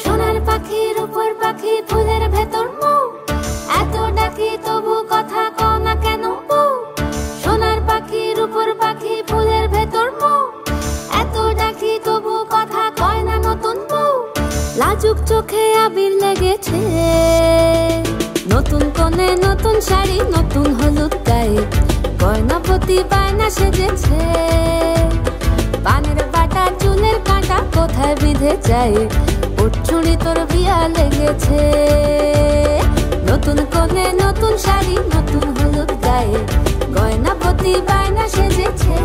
সোনার পাখির উপর পাখি ফুলের ভেতর মৌ, এত ডাকি তবু কথা কও না কেন বউ। সোনার পাখির উপর পাখি ফুলের ভেতর মৌ, এত ডাকি তবু কথা কয় না নতুন বউ। লাজুক চোখে আবির লেগেছে, নতুন কোণে নতুন শাড়ি নতুন হলুদ গায়ে, গয়নাপতি বায়না সেজেছে। পানের বাটা চুলের কাঁটা কোথায় বিঁধে যায়, ওর চুড়ি তোর বিয়া লেগেছে। নতুন কোণে নতুন শাড়ি নতুন হলুদ গায়ে, গয়নাপতি বায়না সেজেছে।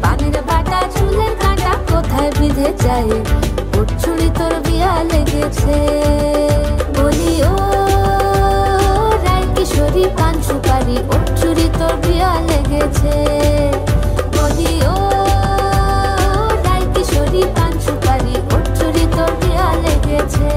পানের বাটা চুলের কাঁটা কোথায় বিঁধে যায়, ওর চুড়ি তোর বিয়া লেগেছে। বলি ও রায় কিশোরী পান সুপারি, ওর চুড়ি তোর বিয়া লেগেছে। বলি ও রায় কিশোরী পান সুপারি, ওর চুড়ি তোর বিয়া লেগেছে।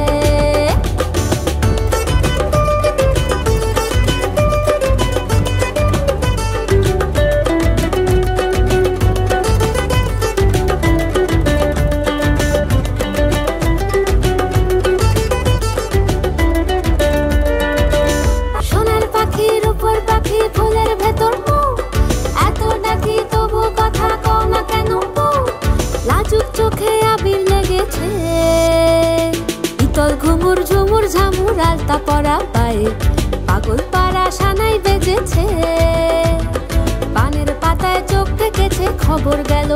সোনার পাখির উপর পাখি ফুলের ভেতর মৌ, এত ডাকি তবু কথা কও না কেন বউ। লাজুক চোখে আবির লেগেছে, ইতল ঘুমুর ঝুমুর ঝামুর আলতা পরা পায়ে, পাগল পাড়া সানাই বেজেছে। পানের পাতায় চোখ থেকেছে, খবর গেল